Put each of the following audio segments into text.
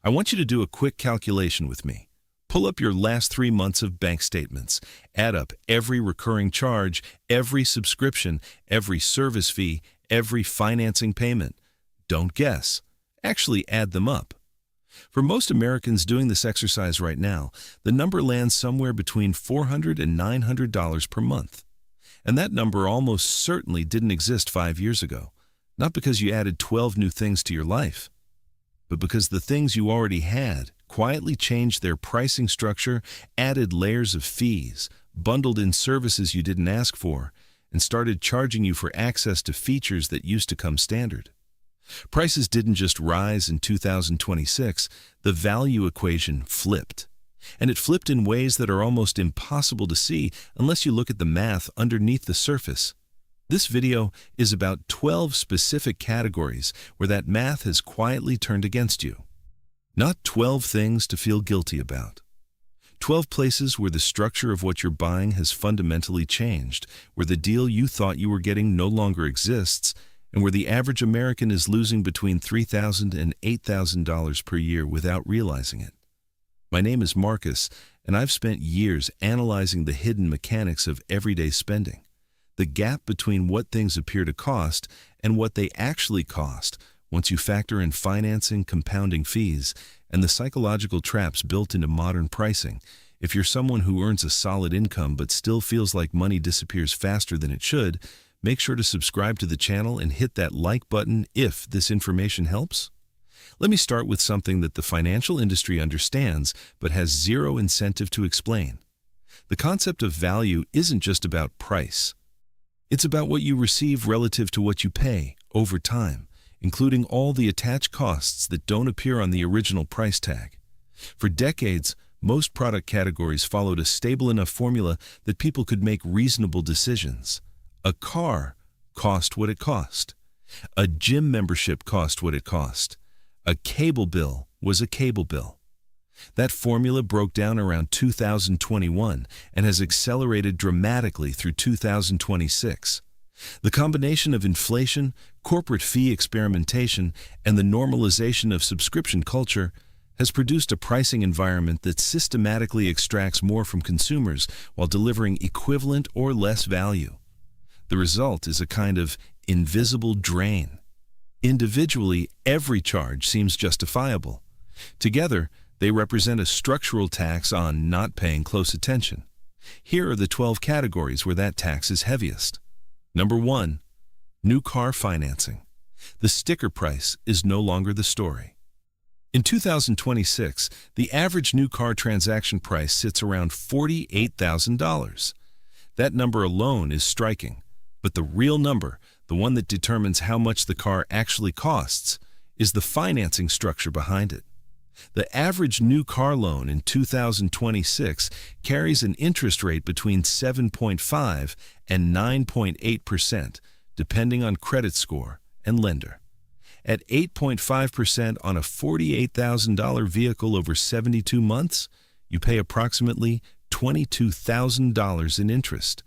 I want you to do a quick calculation with me. Pull up your last 3 months of bank statements. Add up every recurring charge, every subscription, every service fee, every financing payment. Don't guess. Actually add them up. For most Americans doing this exercise right now, the number lands somewhere between $400 and $900 per month. And that number almost certainly didn't exist 5 years ago. Not because you added 12 new things to your life, but because the things you already had quietly changed their pricing structure, added layers of fees, bundled in services you didn't ask for, and started charging you for access to features that used to come standard. Prices didn't just rise in 2026, the value equation flipped. And it flipped in ways that are almost impossible to see unless you look at the math underneath the surface. This video is about 12 specific categories where that math has quietly turned against you. Not 12 things to feel guilty about. 12 places where the structure of what you're buying has fundamentally changed, where the deal you thought you were getting no longer exists, and where the average American is losing between $3,000 and $8,000 per year without realizing it. My name is Marcus, and I've spent years analyzing the hidden mechanics of everyday spending. The gap between what things appear to cost and what they actually cost once you factor in financing, compounding fees, and the psychological traps built into modern pricing. If you're someone who earns a solid income but still feels like money disappears faster than it should, make sure to subscribe to the channel and hit that like button if this information helps. Let me start with something that the financial industry understands but has zero incentive to explain. The concept of value isn't just about price. It's about what you receive relative to what you pay over time, including all the attached costs that don't appear on the original price tag. For decades, most product categories followed a stable enough formula that people could make reasonable decisions. A car cost what it cost. A gym membership cost what it cost. A cable bill was a cable bill. That formula broke down around 2021 and has accelerated dramatically through 2026. The combination of inflation, corporate fee experimentation, and the normalization of subscription culture has produced a pricing environment that systematically extracts more from consumers while delivering equivalent or less value. The result is a kind of invisible drain. Individually, every charge seems justifiable. Together, they represent a structural tax on not paying close attention. Here are the 12 categories where that tax is heaviest. Number 1. New car financing. The sticker price is no longer the story. In 2026, the average new car transaction price sits around $48,000. That number alone is striking, but the real number, the one that determines how much the car actually costs, is the financing structure behind it. The average new car loan in 2026 carries an interest rate between 7.5 and 9.8%, depending on credit score and lender. At 8.5% on a $48,000 vehicle over 72 months, you pay approximately $22,000 in interest.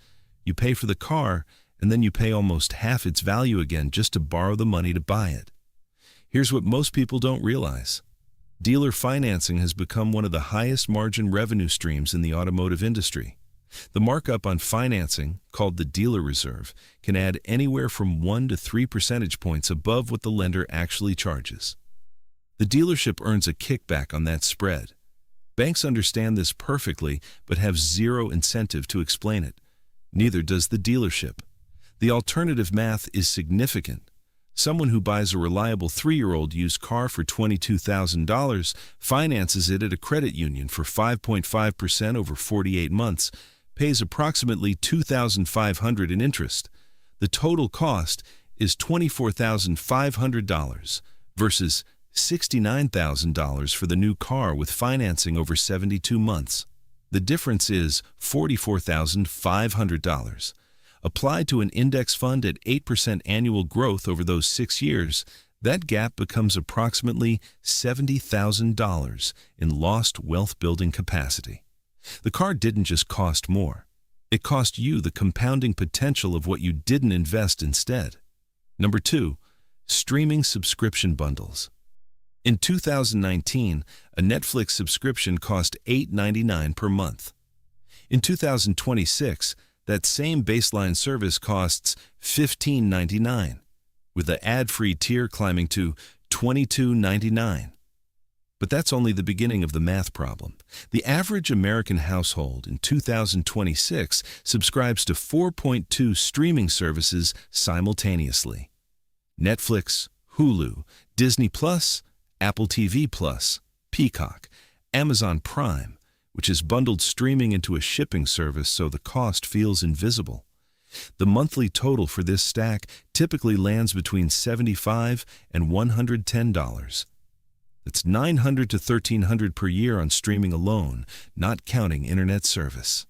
You pay for the car, and then you pay almost half its value again just to borrow the money to buy it. Here's what most people don't realize. Dealer financing has become one of the highest margin revenue streams in the automotive industry. The markup on financing, called the dealer reserve, can add anywhere from 1 to 3 percentage points above what the lender actually charges. The dealership earns a kickback on that spread. Banks understand this perfectly but have zero incentive to explain it. Neither does the dealership. The alternative math is significant. Someone who buys a reliable 3-year-old used car for $22,000, finances it at a credit union for 5.5% over 48 months, pays approximately $2,500 in interest. The total cost is $24,500 versus $69,000 for the new car with financing over 72 months. The difference is $44,500. Applied to an index fund at 8% annual growth over those 6 years, that gap becomes approximately $70,000 in lost wealth-building capacity. The car didn't just cost more. It cost you the compounding potential of what you didn't invest instead. Number 2, streaming subscription bundles. In 2019, a Netflix subscription cost $8.99 per month. In 2026, that same baseline service costs $15.99, with the ad-free tier climbing to $22.99. But that's only the beginning of the math problem. The average American household in 2026 subscribes to 4.2 streaming services simultaneously: Netflix, Hulu, Disney+, Apple TV+, Peacock, Amazon Prime, which has bundled streaming into a shipping service so the cost feels invisible. The monthly total for this stack typically lands between $75 and $110. That's $900 to $1,300 per year on streaming alone, not counting internet service.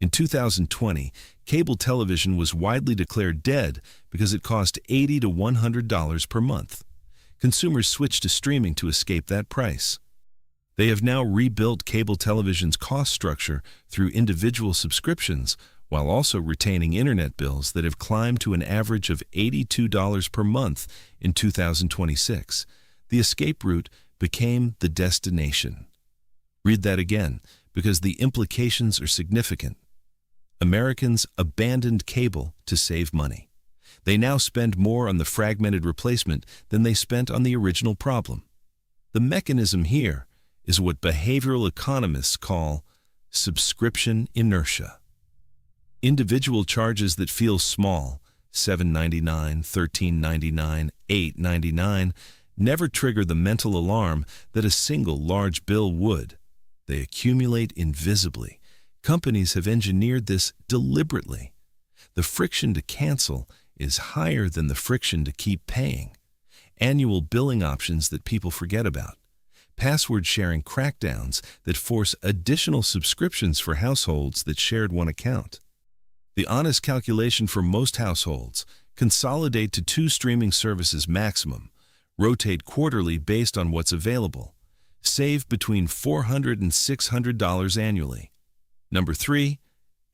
In 2020, cable television was widely declared dead because it cost $80 to $100 per month. Consumers switched to streaming to escape that price. They have now rebuilt cable television's cost structure through individual subscriptions, while also retaining internet bills that have climbed to an average of $82 per month in 2026. The escape route became the destination. Read that again, because the implications are significant. Americans abandoned cable to save money. They now spend more on the fragmented replacement than they spent on the original problem. The mechanism here is what behavioral economists call subscription inertia. Individual charges that feel small, $7.99, $13.99, $8.99, never trigger the mental alarm that a single large bill would. They accumulate invisibly. Companies have engineered this deliberately. The friction to cancel is higher than the friction to keep paying. Annual billing options that people forget about. Password sharing crackdowns that force additional subscriptions for households that shared one account. The honest calculation for most households: consolidate to 2 streaming services maximum, rotate quarterly based on what's available, save between $400 and $600 annually. Number 3,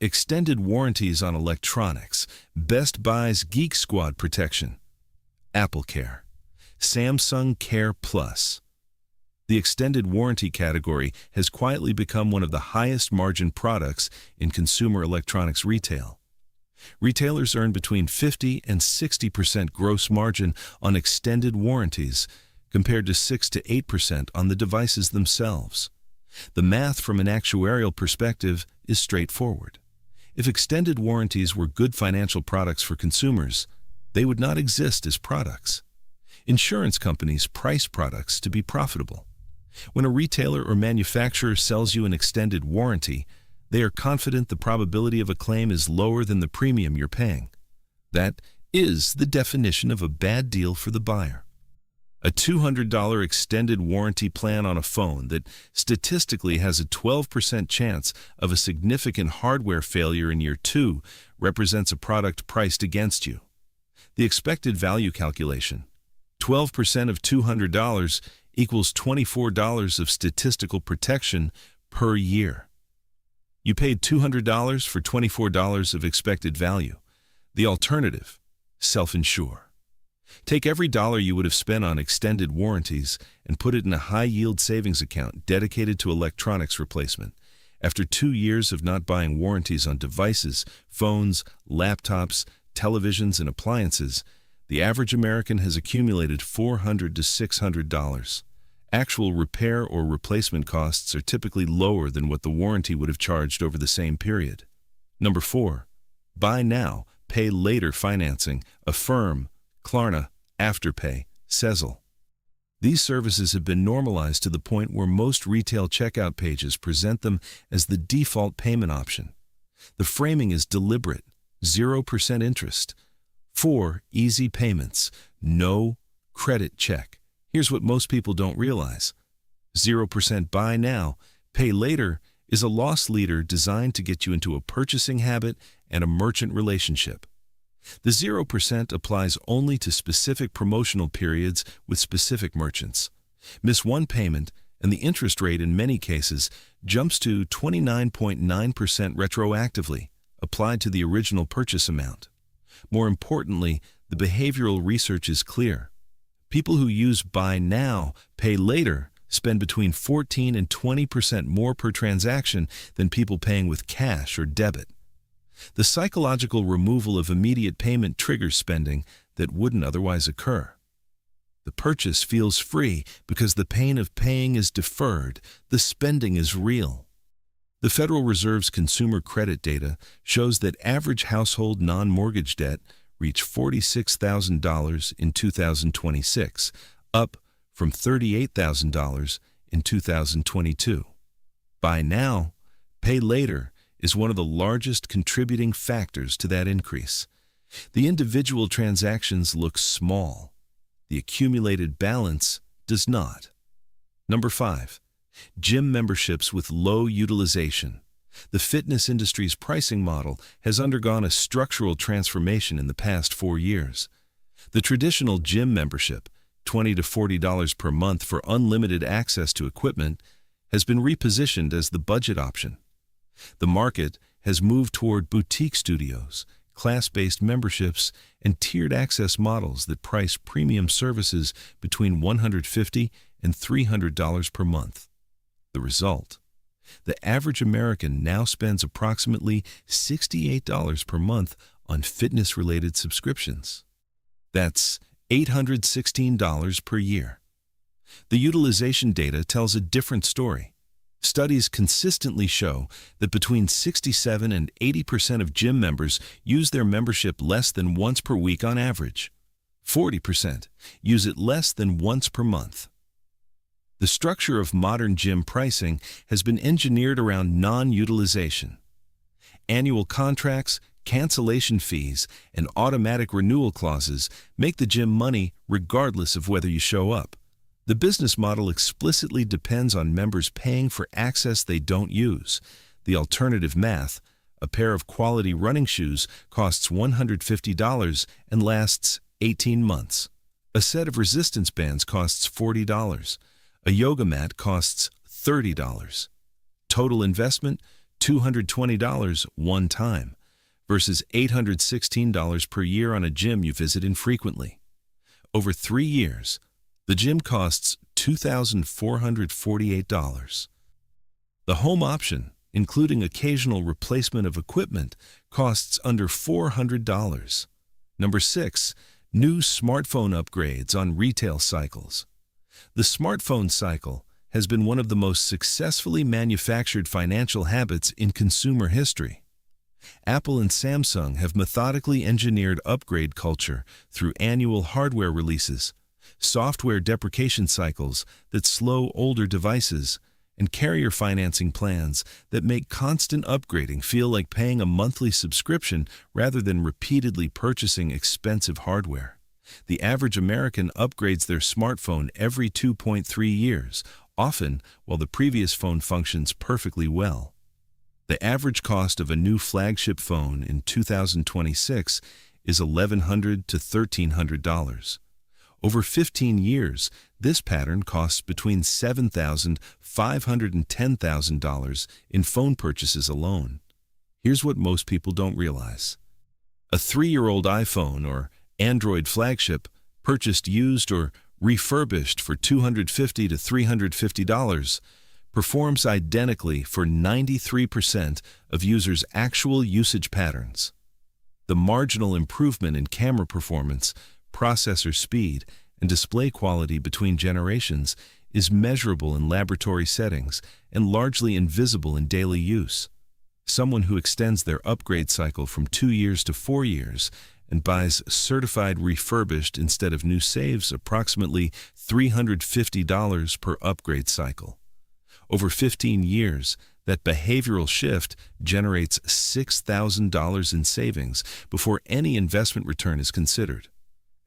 extended warranties on electronics. Best Buy's Geek Squad protection. Apple Care. Samsung Care Plus. The extended warranty category has quietly become one of the highest margin products in consumer electronics retail. Retailers earn between 50 and 60% gross margin on extended warranties, compared to 6 to 8% on the devices themselves. The math from an actuarial perspective is straightforward. If extended warranties were good financial products for consumers, they would not exist as products. Insurance companies price products to be profitable. When a retailer or manufacturer sells you an extended warranty, they are confident the probability of a claim is lower than the premium you're paying. That is the definition of a bad deal for the buyer. A $200 extended warranty plan on a phone that statistically has a 12% chance of a significant hardware failure in year 2 represents a product priced against you. The expected value calculation: 12% of $200 equals $24 of statistical protection per year. You paid $200 for $24 of expected value. The alternative: self-insure. Take every dollar you would have spent on extended warranties and put it in a high-yield savings account dedicated to electronics replacement. After 2 years of not buying warranties on devices, phones, laptops, televisions, and appliances, the average American has accumulated $400 to $600. Actual repair or replacement costs are typically lower than what the warranty would have charged over the same period. Number 4, buy now, pay later financing. Affirm, Klarna, Afterpay, Sezzle. These services have been normalized to the point where most retail checkout pages present them as the default payment option. The framing is deliberate: 0% interest. 4 easy payments, no credit check. Here's what most people don't realize: 0% buy now, pay later is a loss leader designed to get you into a purchasing habit and a merchant relationship. The 0% applies only to specific promotional periods with specific merchants. Miss one payment, and the interest rate in many cases jumps to 29.9% retroactively, applied to the original purchase amount. More importantly, the behavioral research is clear. People who use buy now, pay later spend between 14 and 20% more per transaction than people paying with cash or debit. The psychological removal of immediate payment triggers spending that wouldn't otherwise occur. The purchase feels free because the pain of paying is deferred, the spending is real. The Federal Reserve's consumer credit data shows that average household non-mortgage debt reached $46,000 in 2026, up from $38,000 in 2022. Buy now, pay later is one of the largest contributing factors to that increase. The individual transactions look small. The accumulated balance does not. Number 5. Gym memberships with low utilization. The fitness industry's pricing model has undergone a structural transformation in the past 4 years. The traditional gym membership, $20 to $40 per month for unlimited access to equipment, has been repositioned as the budget option. The market has moved toward boutique studios, class-based memberships, and tiered access models that price premium services between $150 and $300 per month. The result? The average American now spends approximately $68 per month on fitness-related subscriptions. That's $816 per year. The utilization data tells a different story. Studies consistently show that between 67 and 80% of gym members use their membership less than once per week on average. 40% use it less than once per month. The structure of modern gym pricing has been engineered around non-utilization. Annual contracts, cancellation fees, and automatic renewal clauses make the gym money regardless of whether you show up. The business model explicitly depends on members paying for access they don't use. The alternative math: a pair of quality running shoes costs $150 and lasts 18 months. A set of resistance bands costs $40. A yoga mat costs $30. Total investment, $220 one time, versus $816 per year on a gym you visit infrequently. Over 3 years, the gym costs $2,448. The home option, including occasional replacement of equipment, costs under $400. Number 6. New smartphone upgrades on retail cycles. The smartphone cycle has been one of the most successfully manufactured financial habits in consumer history. Apple and Samsung have methodically engineered upgrade culture through annual hardware releases, software deprecation cycles that slow older devices, and carrier financing plans that make constant upgrading feel like paying a monthly subscription rather than repeatedly purchasing expensive hardware. The average American upgrades their smartphone every 2.3 years, often while the previous phone functions perfectly well. The average cost of a new flagship phone in 2026 is $1,100 to $1,300. Over 15 years, this pattern costs between $7,500 and $10,000 in phone purchases alone. Here's what most people don't realize. A 3-year-old iPhone or Android flagship, purchased used or refurbished for $250 to $350, performs identically for 93% of users' actual usage patterns. The marginal improvement in camera performance, processor speed, and display quality between generations is measurable in laboratory settings and largely invisible in daily use. Someone who extends their upgrade cycle from 2 years to 4 years and buys certified refurbished instead of new saves approximately $350 per upgrade cycle. Over 15 years, that behavioral shift generates $6,000 in savings before any investment return is considered.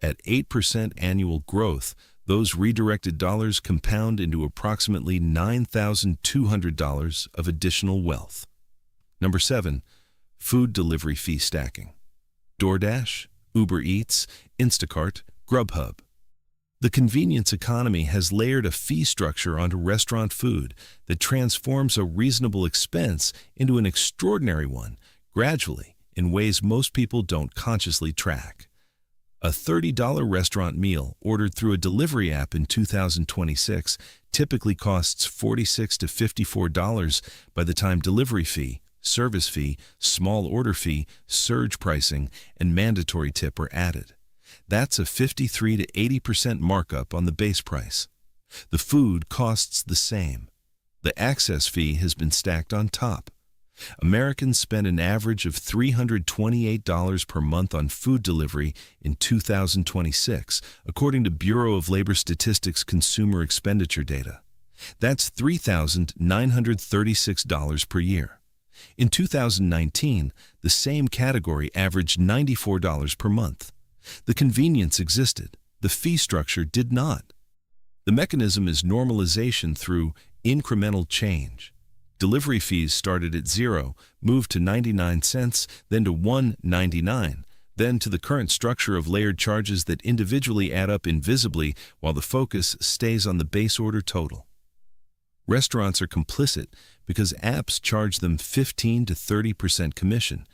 At 8% annual growth, those redirected dollars compound into approximately $9,200 of additional wealth. Number 7. Food delivery fee stacking. DoorDash, Uber Eats, Instacart, Grubhub. The convenience economy has layered a fee structure onto restaurant food that transforms a reasonable expense into an extraordinary one, gradually, in ways most people don't consciously track. A $30 restaurant meal ordered through a delivery app in 2026 typically costs $46 to $54 by the time delivery fee, service fee, small order fee, surge pricing, and mandatory tip are added. That's a 53 to 80% markup on the base price. The food costs the same. The access fee has been stacked on top. Americans spend an average of $328 per month on food delivery in 2026, according to Bureau of Labor Statistics consumer expenditure data. That's $3,936 per year. In 2019, the same category averaged $94 per month. The convenience existed. The fee structure did not. The mechanism is normalization through incremental change. Delivery fees started at 0, moved to 99 cents, then to $1.99, then to the current structure of layered charges that individually add up invisibly while the focus stays on the base order total. Restaurants are complicit because apps charge them 15 to 30% commission,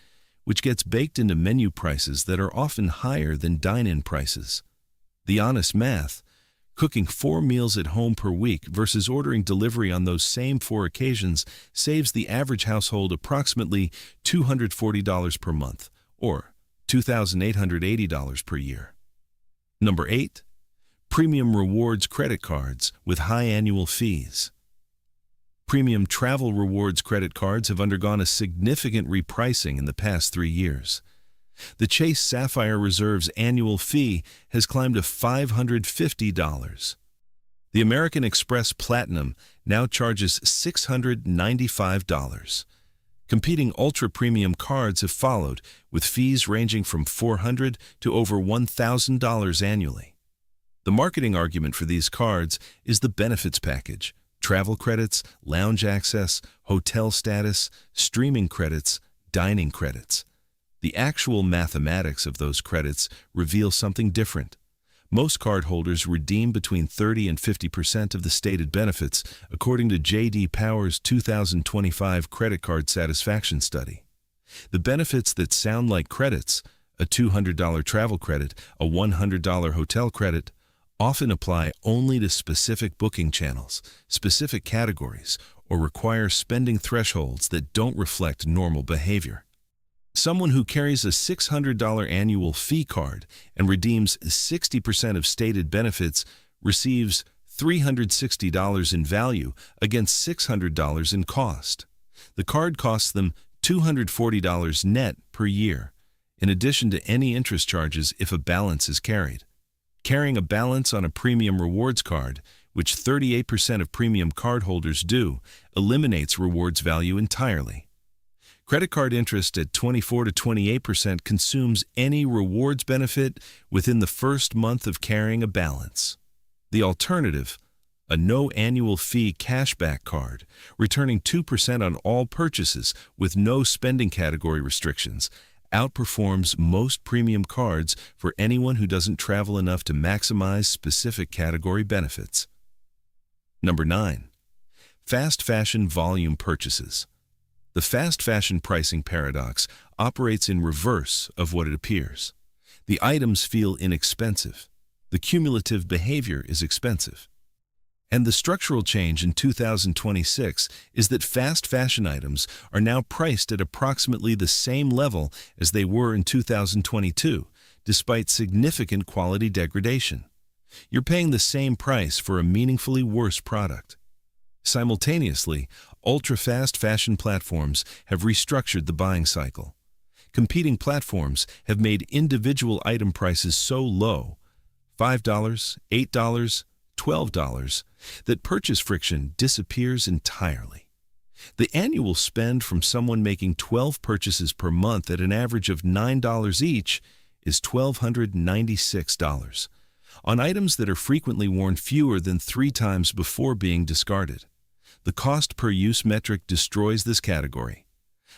which gets baked into menu prices that are often higher than dine-in prices. The honest math: cooking 4 meals at home per week versus ordering delivery on those same 4 occasions saves the average household approximately $240 per month, or $2,880 per year. Number 8. Premium rewards credit cards with high annual fees. Premium travel rewards credit cards have undergone a significant repricing in the past 3 years. The Chase Sapphire Reserve's annual fee has climbed to $550. The American Express Platinum now charges $695. Competing ultra-premium cards have followed, with fees ranging from $400 to over $1,000 annually. The marketing argument for these cards is the benefits package: travel credits, lounge access, hotel status, streaming credits, dining credits. The actual mathematics of those credits reveal something different. Most cardholders redeem between 30 and 50% of the stated benefits, according to J.D. Power's 2025 credit card satisfaction study. The benefits that sound like credits, a $200 travel credit, a $100 hotel credit, often apply only to specific booking channels, specific categories, or require spending thresholds that don't reflect normal behavior. Someone who carries a $600 annual fee card and redeems 60% of stated benefits receives $360 in value against $600 in cost. The card costs them $240 net per year, in addition to any interest charges if a balance is carried. Carrying a balance on a premium rewards card, which 38% of premium cardholders do, eliminates rewards value entirely. Credit card interest at 24 to 28% consumes any rewards benefit within the first month of carrying a balance. The alternative, a no annual fee cashback card, returning 2% on all purchases with no spending category restrictions, outperforms most premium cards for anyone who doesn't travel enough to maximize specific category benefits. Number 9. Fast fashion volume purchases. The fast fashion pricing paradox operates in reverse of what it appears. The items feel inexpensive. The cumulative behavior is expensive. And the structural change in 2026 is that fast fashion items are now priced at approximately the same level as they were in 2022, despite significant quality degradation. You're paying the same price for a meaningfully worse product. Simultaneously, ultra-fast fashion platforms have restructured the buying cycle. Competing platforms have made individual item prices so low, $5, $8, $12, that purchase friction disappears entirely. The annual spend from someone making 12 purchases per month at an average of $9 each is $1,296 on items that are frequently worn fewer than 3 times before being discarded. The cost per use metric destroys this category.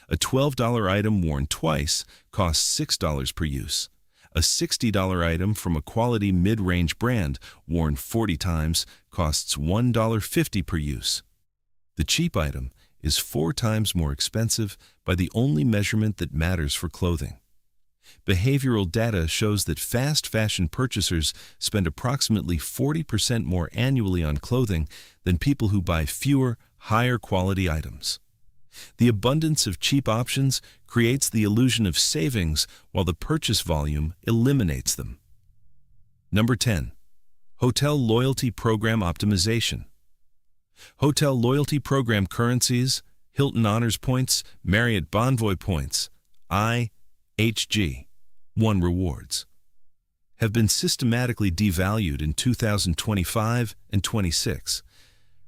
A $12 item worn twice costs $6 per use. A $60 item from a quality mid-range brand worn 40 times costs $1.50 per use. The cheap item is 4 times more expensive by the only measurement that matters for clothing. Behavioral data shows that fast fashion purchasers spend approximately 40% more annually on clothing than people who buy fewer, higher quality items. The abundance of cheap options creates the illusion of savings while the purchase volume eliminates them. Number 10. Hotel Loyalty Program Optimization. Hotel Loyalty Program currencies, Hilton Honors Points, Marriott Bonvoy Points, IHG, One Rewards, have been systematically devalued in 2025 and 26.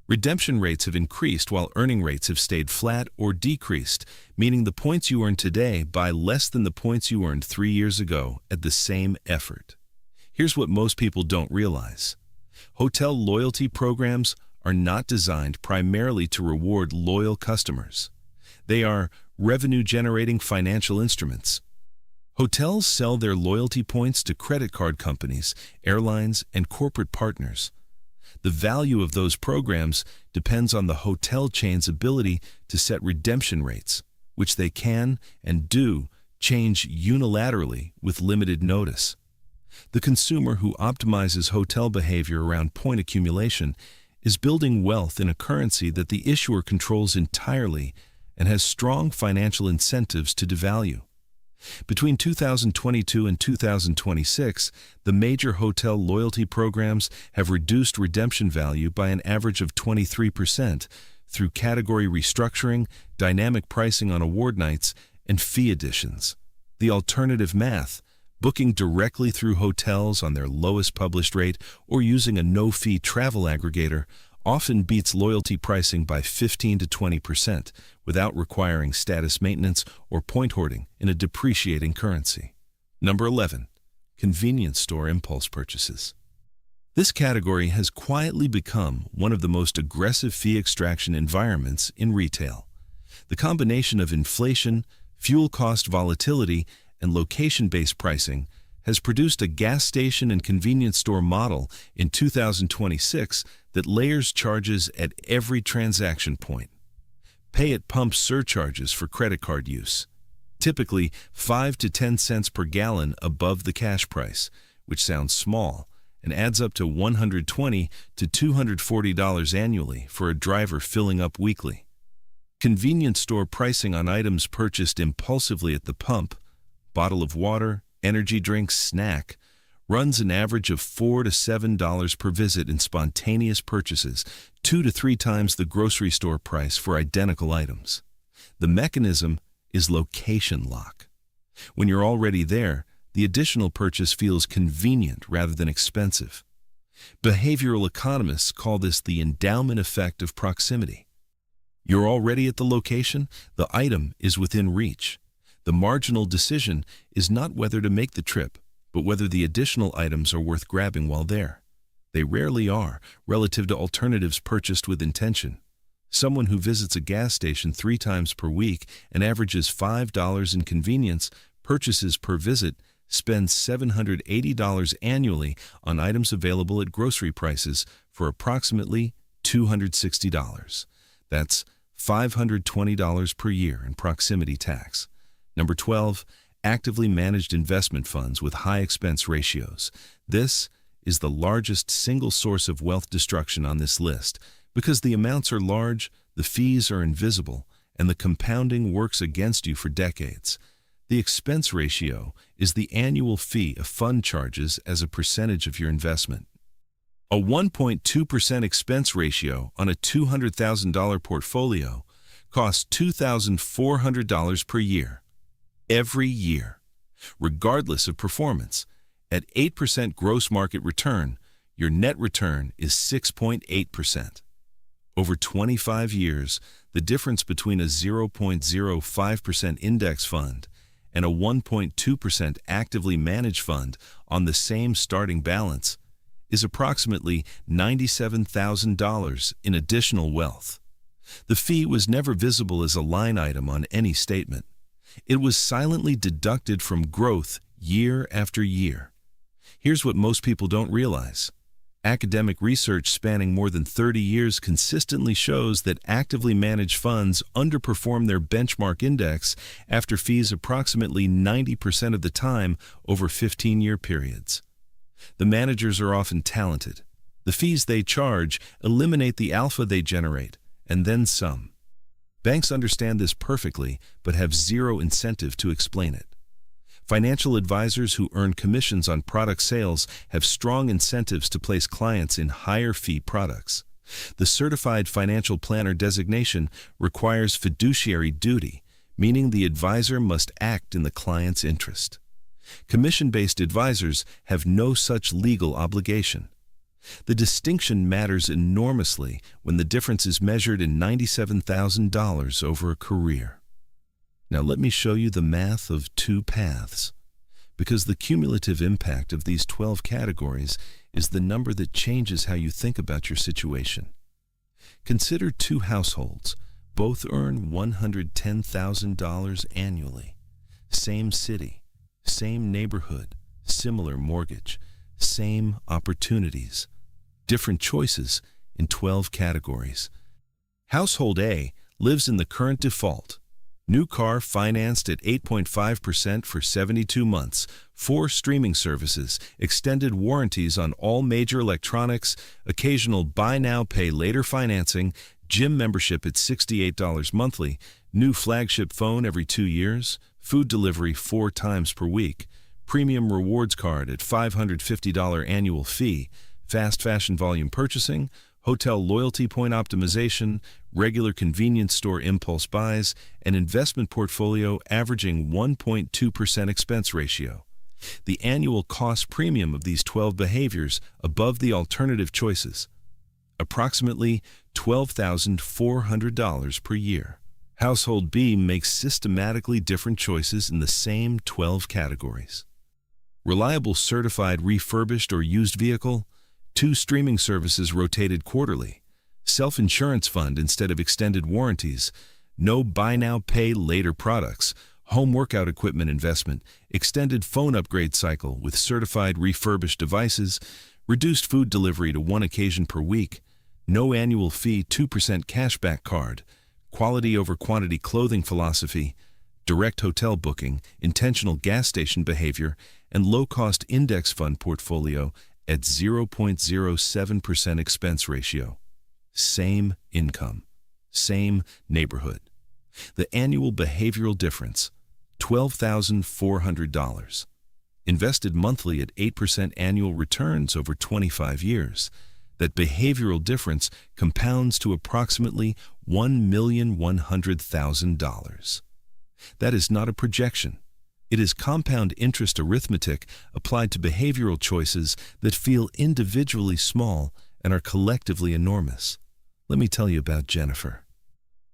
Redemption rates have increased while earning rates have stayed flat or decreased, meaning the points you earn today buy less than the points you earned 3 years ago at the same effort. Here's what most people don't realize. Hotel loyalty programs are not designed primarily to reward loyal customers. They are revenue-generating financial instruments. Hotels sell their loyalty points to credit card companies, airlines, and corporate partners. The value of those programs depends on the hotel chain's ability to set redemption rates, which they can and do change unilaterally with limited notice. The consumer who optimizes hotel behavior around point accumulation is building wealth in a currency that the issuer controls entirely and has strong financial incentives to devalue. Between 2022 and 2026, the major hotel loyalty programs have reduced redemption value by an average of 23% through category restructuring, dynamic pricing on award nights, and fee additions. The alternative math, booking directly through hotels on their lowest published rate or using a no-fee travel aggregator, often beats loyalty pricing by 15 to 20% without requiring status maintenance or point hoarding in a depreciating currency. Number 11. Convenience store impulse purchases. This category has quietly become one of the most aggressive fee extraction environments in retail. The combination of inflation, fuel cost volatility, and location-based pricing has produced a gas station and convenience store model in 2026 that layers charges at every transaction point. Pay-at-pump surcharges for credit card use, typically 5 to 10 cents per gallon above the cash price, which sounds small and adds up to $120 to $240 annually for a driver filling up weekly. Convenience store pricing on items purchased impulsively at the pump, bottle of water, energy drink, snack, runs an average of $4 to $7 per visit in spontaneous purchases, 2 to 3 times the grocery store price for identical items. The mechanism is location lock. When you're already there, the additional purchase feels convenient rather than expensive. Behavioral economists call this the endowment effect of proximity. You're already at the location, the item is within reach. The marginal decision is not whether to make the trip, but whether the additional items are worth grabbing while there. They rarely are, relative to alternatives purchased with intention. Someone who visits a gas station 3 times per week and averages $5 in convenience purchases per visit spends $780 annually on items available at grocery prices for approximately $260. That's $520 per year in proximity tax. Number 12. Actively managed investment funds with high expense ratios. This is the largest single source of wealth destruction on this list because the amounts are large, the fees are invisible, and the compounding works against you for decades. The expense ratio is the annual fee a fund charges as a percentage of your investment. A 1.2% expense ratio on a $200,000 portfolio costs $2,400 per year. Every year, regardless of performance. At 8% gross market return, your net return is 6.8%. Over 25 years, the difference between a 0.05% index fund and a 1.2% actively managed fund on the same starting balance is approximately $97,000 in additional wealth. The fee was never visible as a line item on any statement. It was silently deducted from growth year after year. Here's what most people don't realize. Academic research spanning more than 30 years consistently shows that actively managed funds underperform their benchmark index after fees approximately 90% of the time over 15-year periods. The managers are often talented. The fees they charge eliminate the alpha they generate, and then some. Banks understand this perfectly, but have zero incentive to explain it. Financial advisors who earn commissions on product sales have strong incentives to place clients in higher fee products. The Certified Financial Planner designation requires fiduciary duty, meaning the advisor must act in the client's interest. Commission-based advisors have no such legal obligation. The distinction matters enormously when the difference is measured in $97,000 over a career. Now let me show you the math of two paths, because the cumulative impact of these 12 categories is the number that changes how you think about your situation. Consider two households. Both earn $110,000 annually. Same city, same neighborhood, similar mortgage, same opportunities. Different choices in 12 categories. Household A lives in the current default. New car financed at 8.5% for 72 months, 4 streaming services, extended warranties on all major electronics, occasional buy now, pay later financing, gym membership at $68 monthly, new flagship phone every 2 years, food delivery 4 times per week, premium rewards card at $550 annual fee, fast fashion volume purchasing, hotel loyalty point optimization, regular convenience store impulse buys, and investment portfolio averaging 1.2% expense ratio. The annual cost premium of these 12 behaviors above the alternative choices, approximately $12,400 per year. Household B makes systematically different choices in the same 12 categories. Reliable certified refurbished or used vehicle, 2 streaming services rotated quarterly, self-insurance fund instead of extended warranties, no buy now pay later products, home workout equipment investment, extended phone upgrade cycle with certified refurbished devices, reduced food delivery to 1 occasion per week, no annual fee 2% cashback card, quality over quantity clothing philosophy, direct hotel booking, intentional gas station behavior, and low-cost index fund portfolio at 0.07% expense ratio. Same income, same neighborhood. The annual behavioral difference, $12,400. Invested monthly at 8% annual returns over 25 years. That behavioral difference compounds to approximately $1,100,000. That is not a projection. It is compound interest arithmetic applied to behavioral choices that feel individually small and are collectively enormous. Let me tell you about Jennifer.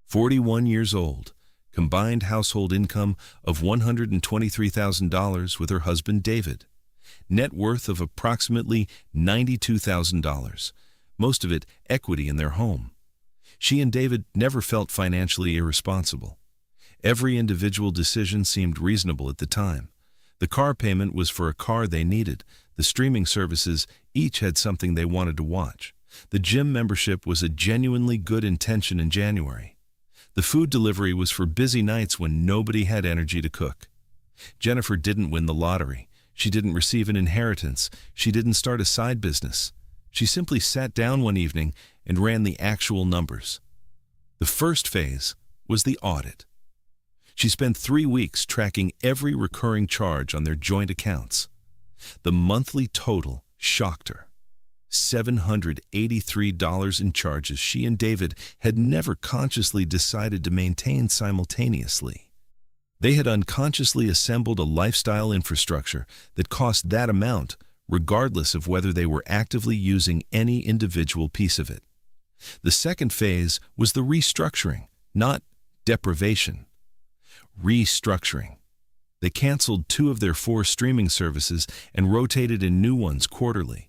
41 years old, combined household income of $123,000 with her husband David. Net worth of approximately $92,000, most of it equity in their home. She and David never felt financially irresponsible. Every individual decision seemed reasonable at the time. The car payment was for a car they needed. The streaming services each had something they wanted to watch. The gym membership was a genuinely good intention in January. The food delivery was for busy nights when nobody had energy to cook. Jennifer didn't win the lottery. She didn't receive an inheritance. She didn't start a side business. She simply sat down one evening and ran the actual numbers. The first phase was the audit. She spent 3 weeks tracking every recurring charge on their joint accounts. The monthly total shocked her. $783 in charges she and David had never consciously decided to maintain simultaneously. They had unconsciously assembled a lifestyle infrastructure that cost that amount, regardless of whether they were actively using any individual piece of it. The second phase was the restructuring, not deprivation. Restructuring. They canceled 2 of their 4 streaming services and rotated in new ones quarterly.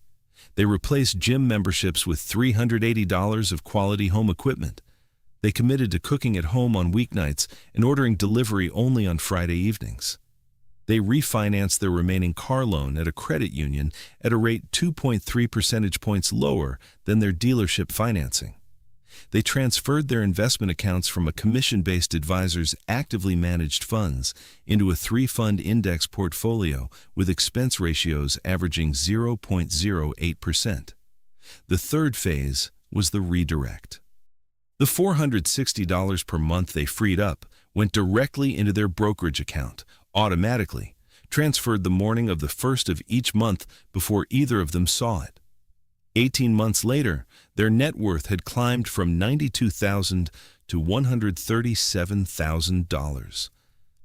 They replaced gym memberships with $380 of quality home equipment. They committed to cooking at home on weeknights and ordering delivery only on Friday evenings. They refinanced their remaining car loan at a credit union at a rate 2.3 percentage points lower than their dealership financing. They transferred their investment accounts from a commission-based advisor's actively managed funds into a 3-fund index portfolio with expense ratios averaging 0.08%. The third phase was the redirect. The $460 per month they freed up went directly into their brokerage account, automatically, transferred the morning of the first of each month before either of them saw it. 18 months later, their net worth had climbed from $92,000 to $137,000.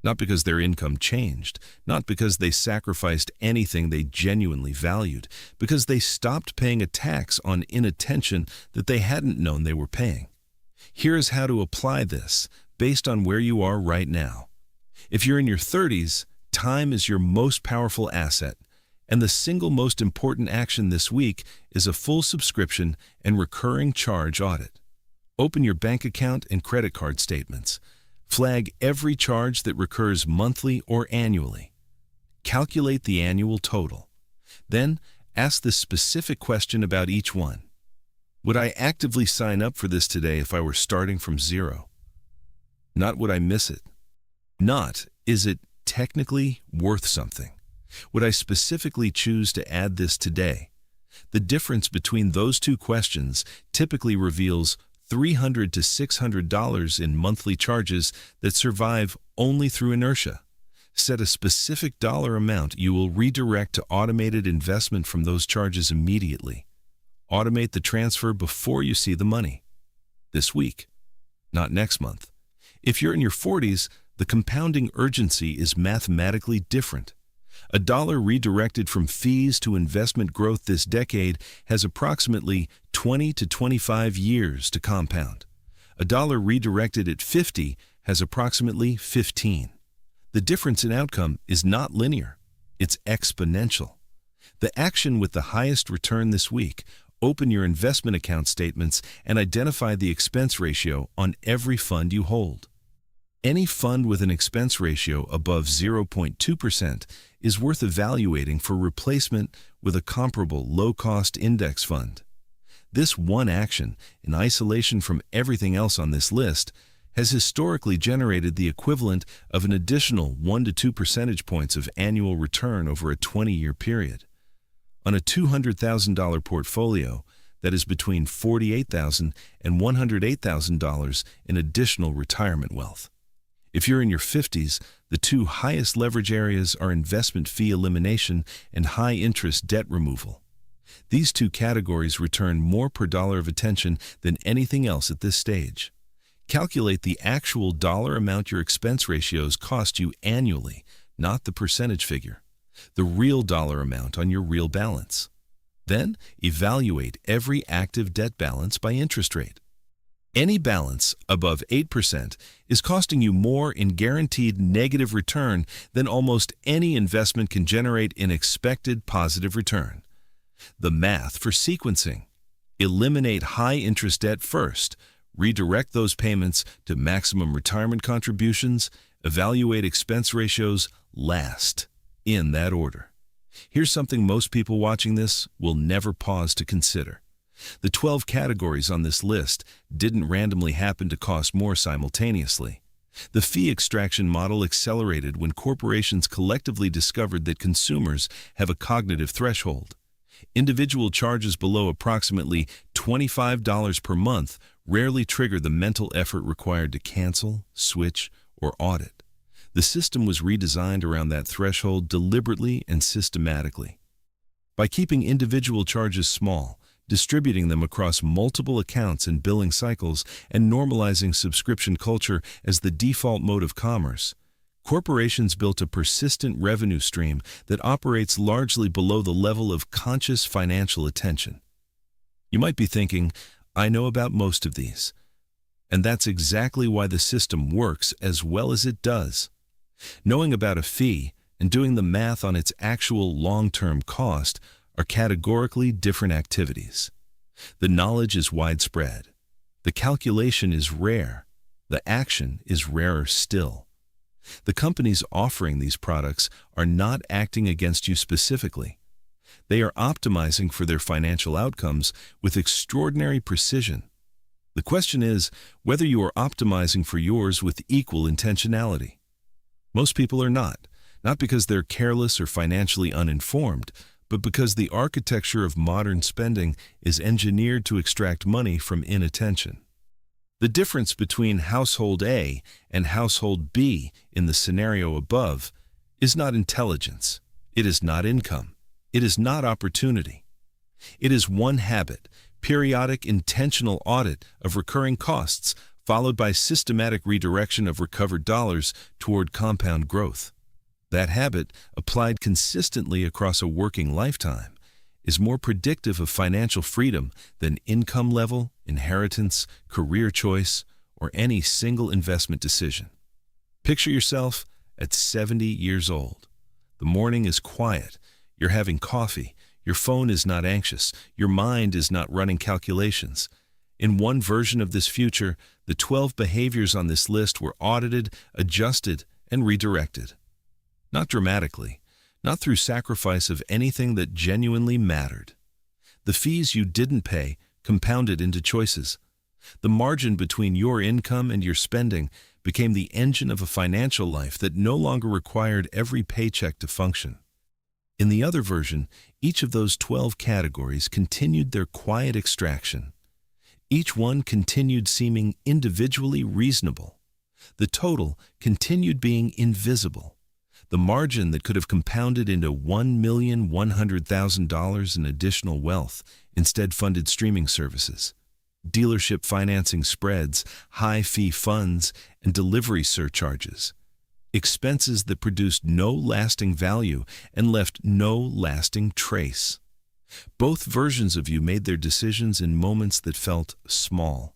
Not because their income changed, not because they sacrificed anything they genuinely valued, because they stopped paying a tax on inattention that they hadn't known they were paying. Here's how to apply this based on where you are right now. If you're in your 30s, time is your most powerful asset, and the single most important action this week is a full subscription and recurring charge audit. Open your bank account and credit card statements. Flag every charge that recurs monthly or annually. Calculate the annual total. Then, ask the specific question about each one. Would I actively sign up for this today if I were starting from zero? Not would I miss it. Not, is it technically worth something? Would I specifically choose to add this today? The difference between those two questions typically reveals $300 to $600 in monthly charges that survive only through inertia. Set a specific dollar amount you will redirect to automated investment from those charges immediately. Automate the transfer before you see the money. This week, not next month. If you're in your 40s, the compounding urgency is mathematically different. A dollar redirected from fees to investment growth this decade has approximately 20 to 25 years to compound. A dollar redirected at 50 has approximately 15. The difference in outcome is not linear. It's exponential. The action with the highest return this week: open your investment account statements and identify the expense ratio on every fund you hold. Any fund with an expense ratio above 0.2% is worth evaluating for replacement with a comparable low-cost index fund. This one action, in isolation from everything else on this list, has historically generated the equivalent of an additional 1 to 2 percentage points of annual return over a 20-year period. On a $200,000 portfolio, that is between $48,000 and $108,000 in additional retirement wealth. If you're in your 50s, the two highest leverage areas are investment fee elimination and high-interest debt removal. These two categories return more per dollar of attention than anything else at this stage. Calculate the actual dollar amount your expense ratios cost you annually, not the percentage figure. The real dollar amount on your real balance. Then, evaluate every active debt balance by interest rate. Any balance above 8% is costing you more in guaranteed negative return than almost any investment can generate in expected positive return. The math for sequencing: eliminate high-interest debt first, redirect those payments to maximum retirement contributions, evaluate expense ratios last, in that order. Here's something most people watching this will never pause to consider. The 12 categories on this list didn't randomly happen to cost more simultaneously. The fee extraction model accelerated when corporations collectively discovered that consumers have a cognitive threshold. Individual charges below approximately $25 per month rarely trigger the mental effort required to cancel, switch, or audit. The system was redesigned around that threshold deliberately and systematically. By keeping individual charges small, distributing them across multiple accounts and billing cycles, and normalizing subscription culture as the default mode of commerce, corporations built a persistent revenue stream that operates largely below the level of conscious financial attention. You might be thinking, I know about most of these. And that's exactly why the system works as well as it does. Knowing about a fee and doing the math on its actual long-term cost are categorically different activities. The knowledge is widespread. The calculation is rare. The action is rarer still. The companies offering these products are not acting against you specifically. They are optimizing for their financial outcomes with extraordinary precision. The question is whether you are optimizing for yours with equal intentionality. Most people are not because they're careless or financially uninformed, but because the architecture of modern spending is engineered to extract money from inattention. The difference between household A and household B in the scenario above is not intelligence. It is not income. It is not opportunity. It is one habit, periodic intentional audit of recurring costs, followed by systematic redirection of recovered dollars toward compound growth. That habit, applied consistently across a working lifetime, is more predictive of financial freedom than income level, inheritance, career choice, or any single investment decision. Picture yourself at 70 years old. The morning is quiet. You're having coffee. Your phone is not anxious. Your mind is not running calculations. In one version of this future, the 12 behaviors on this list were audited, adjusted, and redirected. Not dramatically, not through sacrifice of anything that genuinely mattered. The fees you didn't pay compounded into choices. The margin between your income and your spending became the engine of a financial life that no longer required every paycheck to function. In the other version, each of those 12 categories continued their quiet extraction. Each one continued seeming individually reasonable. The total continued being invisible. The margin that could have compounded into $1,100,000 in additional wealth instead funded streaming services, dealership financing spreads, high-fee funds, and delivery surcharges. Expenses that produced no lasting value and left no lasting trace. Both versions of you made their decisions in moments that felt small.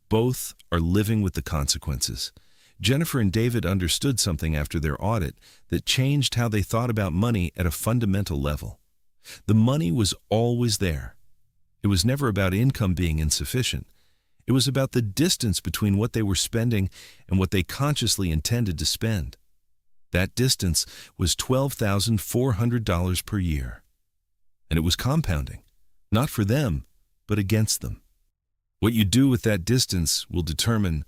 Both are living with the consequences. Jennifer and David understood something after their audit that changed how they thought about money at a fundamental level. The money was always there. It was never about income being insufficient. It was about the distance between what they were spending and what they consciously intended to spend. That distance was $12,400 per year. And it was compounding, not for them, but against them. What you do with that distance will determine